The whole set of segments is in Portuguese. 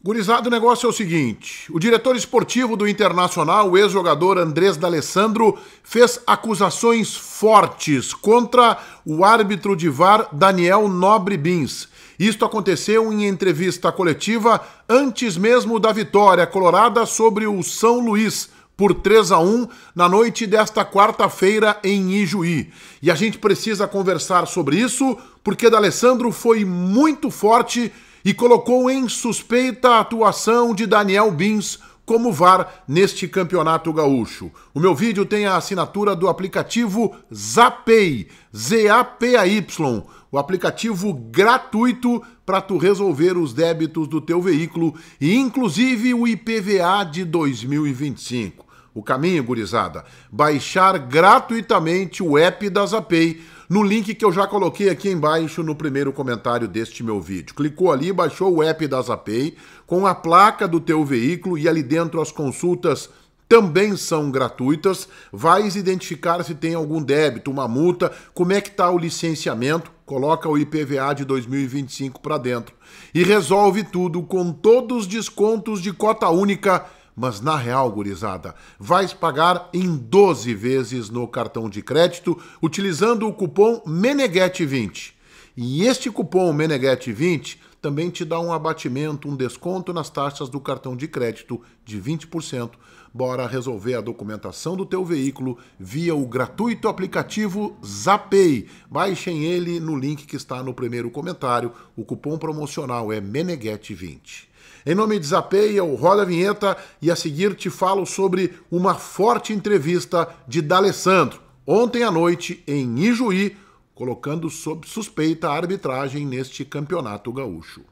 Gurizada, o negócio é o seguinte: o diretor esportivo do Internacional, o ex-jogador Andrés D'Alessandro, fez acusações fortes contra o árbitro de VAR Daniel Nobre Bins. Isto aconteceu em entrevista coletiva antes mesmo da vitória colorada sobre o São Luís por 3-1 na noite desta quarta-feira em Ijuí. E a gente precisa conversar sobre isso porque D'Alessandro foi muito forte e colocou em suspeita a atuação de Daniel Bins como VAR neste campeonato gaúcho. O meu vídeo tem a assinatura do aplicativo Zapay, Z-A-P-A-Y, o aplicativo gratuito para tu resolver os débitos do teu veículo e inclusive o IPVA de 2025. O caminho, gurizada, baixar gratuitamente o app da Zapay no link que eu já coloquei aqui embaixo no primeiro comentário deste meu vídeo. Clicou ali, baixou o app da Zapay com a placa do teu veículo e ali dentro as consultas também são gratuitas. Vais identificar se tem algum débito, uma multa, como é que está o licenciamento, coloca o IPVA de 2025 para dentro e resolve tudo com todos os descontos de cota única. Mas na real, gurizada, vais pagar em 12 vezes no cartão de crédito utilizando o cupom MENEGHET20. E este cupom MENEGHET20 também te dá um abatimento, um desconto nas taxas do cartão de crédito de 20%. Bora resolver a documentação do teu veículo via o gratuito aplicativo Zapay. Baixem ele no link que está no primeiro comentário. O cupom promocional é MENEGHET20. Em nome de Zapay, eu rodo a vinheta e a seguir te falo sobre uma forte entrevista de D'Alessandro, ontem à noite em Ijuí, colocando sob suspeita a arbitragem neste campeonato gaúcho.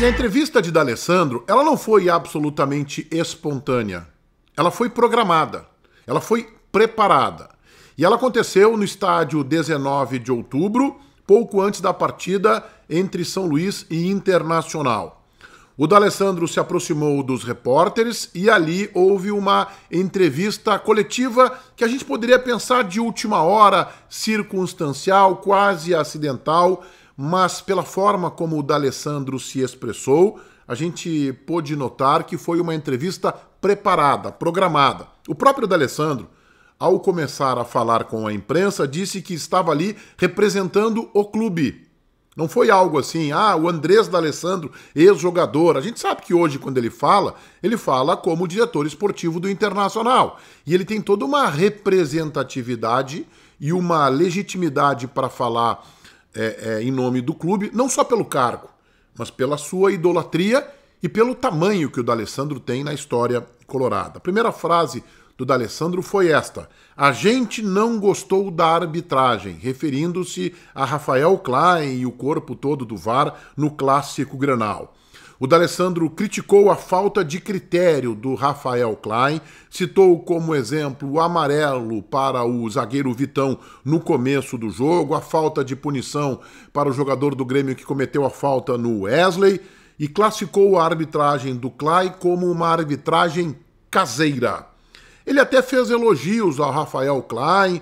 E a entrevista de D'Alessandro, ela não foi absolutamente espontânea, ela foi programada, ela foi preparada. E ela aconteceu no estádio 19 de outubro, pouco antes da partida entre São Luís e Internacional. O D'Alessandro se aproximou dos repórteres e ali houve uma entrevista coletiva que a gente poderia pensar de última hora, circunstancial, quase acidental, mas pela forma como o D'Alessandro se expressou, a gente pôde notar que foi uma entrevista preparada, programada. O próprio D'Alessandro, ao começar a falar com a imprensa, disse que estava ali representando o clube. Não foi algo assim, o Andrés D'Alessandro, ex-jogador. A gente sabe que hoje, quando ele fala como diretor esportivo do Internacional. E ele tem toda uma representatividade e uma legitimidade para falar em nome do clube, não só pelo cargo, mas pela sua idolatria e pelo tamanho que o D'Alessandro tem na história colorada. A primeira frase do D'Alessandro foi esta: a gente não gostou da arbitragem, referindo-se a Rafael Klein e o corpo todo do VAR no clássico Grenal. O D'Alessandro criticou a falta de critério do Rafael Klein, citou como exemplo o amarelo para o zagueiro Vitão no começo do jogo, a falta de punição para o jogador do Grêmio que cometeu a falta no Wesley e classificou a arbitragem do Klein como uma arbitragem caseira. Ele até fez elogios ao Rafael Klein,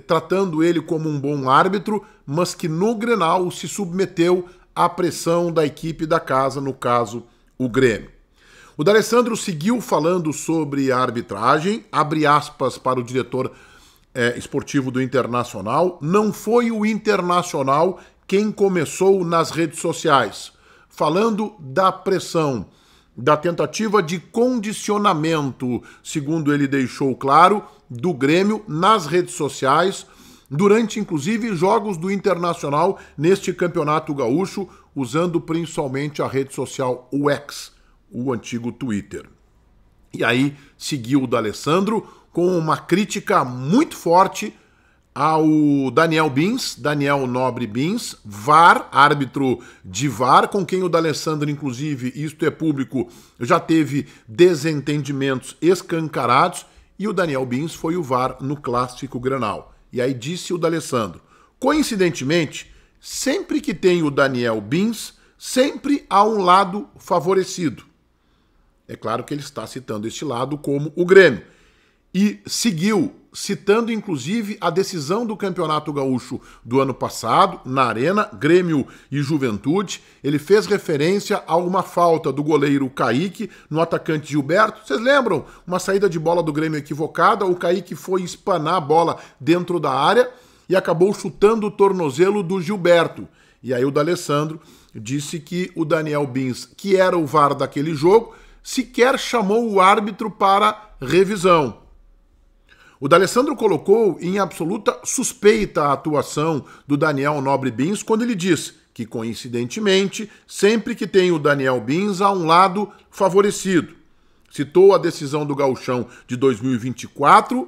tratando ele como um bom árbitro, mas que no Grenal se submeteu à pressão da equipe da casa, no caso, o Grêmio. O D'Alessandro seguiu falando sobre a arbitragem, abre aspas para o diretor esportivo do Internacional, não foi o Internacional quem começou nas redes sociais, falando da pressão, da tentativa de condicionamento, segundo ele deixou claro, do Grêmio nas redes sociais, durante inclusive jogos do Internacional neste campeonato gaúcho, usando principalmente a rede social X, o antigo Twitter. E aí seguiu o D'Alessandro com uma crítica muito forte ao Daniel Bins, Daniel Nobre Bins, VAR, árbitro de VAR, com quem o D'Alessandro, inclusive, isto é público, já teve desentendimentos escancarados, e o Daniel Bins foi o VAR no clássico Grenal. E aí disse o D'Alessandro: coincidentemente, sempre que tem o Daniel Bins, sempre há um lado favorecido. É claro que ele está citando este lado como o Grêmio. e seguiu, citando inclusive a decisão do Campeonato Gaúcho do ano passado, na Arena, Grêmio e Juventude. Ele fez referência a uma falta do goleiro Kaique no atacante Gilberto. Vocês lembram? Uma saída de bola do Grêmio equivocada, o Kaique foi espanar a bola dentro da área e acabou chutando o tornozelo do Gilberto. E aí o D'Alessandro disse que o Daniel Bins, que era o VAR daquele jogo, sequer chamou o árbitro para revisão. O D'Alessandro colocou em absoluta suspeita a atuação do Daniel Nobre Bins quando ele diz que, coincidentemente, sempre que tem o Daniel Bins, há um lado favorecido. Citou a decisão do Gauchão de 2024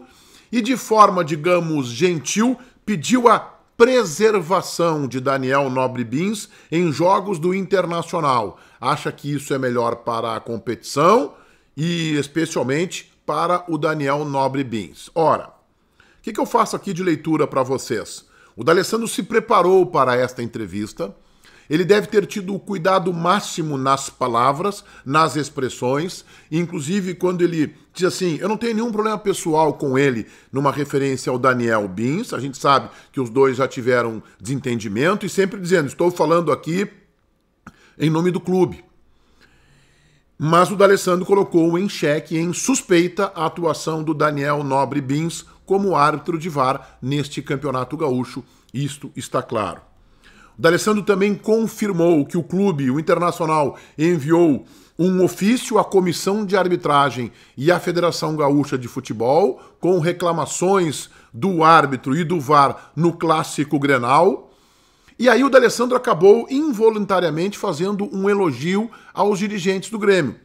e, de forma, digamos, gentil, pediu a preservação de Daniel Nobre Bins em jogos do Internacional. Acha que isso é melhor para a competição e, especialmente, para o Daniel Nobre Bins. Ora, o que eu faço aqui de leitura para vocês? O D'Alessandro se preparou para esta entrevista. Ele deve ter tido o cuidado máximo nas palavras, nas expressões, inclusive quando ele diz assim, eu não tenho nenhum problema pessoal com ele, numa referência ao Daniel Bins. A gente sabe que os dois já tiveram desentendimento e sempre dizendo, estou falando aqui em nome do clube. Mas o D'Alessandro colocou em xeque, em suspeita, a atuação do Daniel Nobre Bins como árbitro de VAR neste Campeonato Gaúcho. Isto está claro. O D'Alessandro também confirmou que o clube, o Internacional, enviou um ofício à Comissão de Arbitragem e à Federação Gaúcha de Futebol com reclamações do árbitro e do VAR no Clássico Grenal. E aí o D'Alessandro acabou involuntariamente fazendo um elogio aos dirigentes do Grêmio,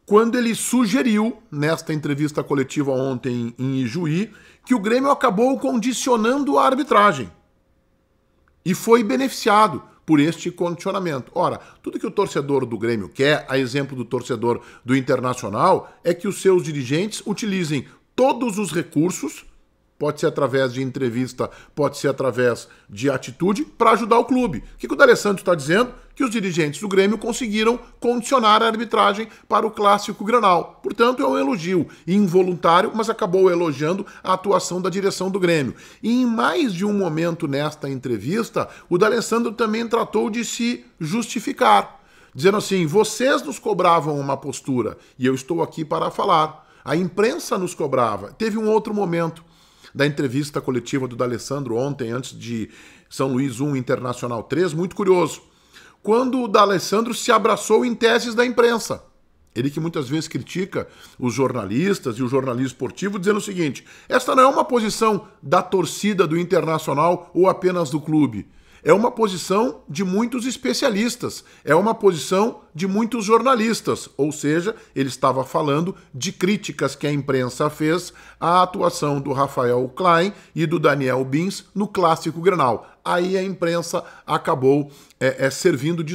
quando ele sugeriu, nesta entrevista coletiva ontem em Ijuí, que o Grêmio acabou condicionando a arbitragem e foi beneficiado por este condicionamento. Ora, tudo que o torcedor do Grêmio quer, a exemplo do torcedor do Internacional, é que os seus dirigentes utilizem todos os recursos, pode ser através de entrevista, pode ser através de atitude, para ajudar o clube. O que o D'Alessandro está dizendo? Que os dirigentes do Grêmio conseguiram condicionar a arbitragem para o Clássico Grenal. Portanto, é um elogio involuntário, mas acabou elogiando a atuação da direção do Grêmio. E em mais de um momento nesta entrevista, o D'Alessandro também tratou de se justificar, dizendo assim, vocês nos cobravam uma postura e eu estou aqui para falar. A imprensa nos cobrava. Teve um outro momento da entrevista coletiva do D'Alessandro ontem, antes de São Luís 1, Internacional 3, muito curioso. Quando o D'Alessandro se abraçou em teses da imprensa. Ele que muitas vezes critica os jornalistas e o jornalismo esportivo, dizendo o seguinte, esta não é uma posição da torcida do Internacional ou apenas do clube. É uma posição de muitos especialistas, é uma posição de muitos jornalistas, ou seja, ele estava falando de críticas que a imprensa fez à atuação do Rafael Klein e do Daniel Bins no Clássico Grenal. Aí a imprensa acabou servindo de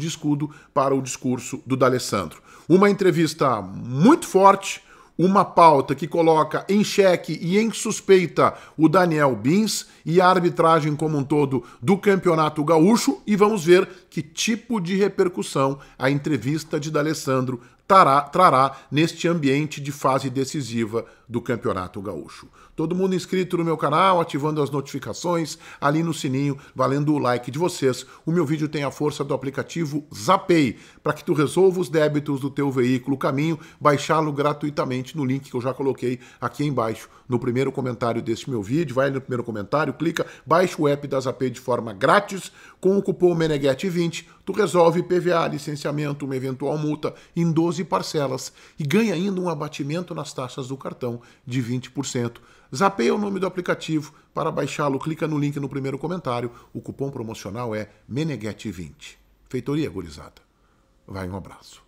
escudo para o discurso do D'Alessandro. Uma entrevista muito forte, uma pauta que coloca em xeque e em suspeita o Daniel Bins e a arbitragem como um todo do Campeonato Gaúcho, e vamos ver que tipo de repercussão a entrevista de D'Alessandro trará neste ambiente de fase decisiva do Campeonato Gaúcho. Todo mundo inscrito no meu canal, ativando as notificações, ali no sininho, valendo o like de vocês. O meu vídeo tem a força do aplicativo Zapay, para que tu resolva os débitos do teu veículo caminho, baixá-lo gratuitamente no link que eu já coloquei aqui embaixo, no primeiro comentário deste meu vídeo. Vai no primeiro comentário, clica, baixa o app da Zapay de forma grátis, com o cupom MENEGHET20, tu resolve PVA, licenciamento, uma eventual multa em 12 parcelas e ganha ainda um abatimento nas taxas do cartão de 20%. Zapay é o nome do aplicativo. Para baixá-lo, clica no link no primeiro comentário. O cupom promocional é MENEGHET20. Feitoria, gurizada. Vai, um abraço.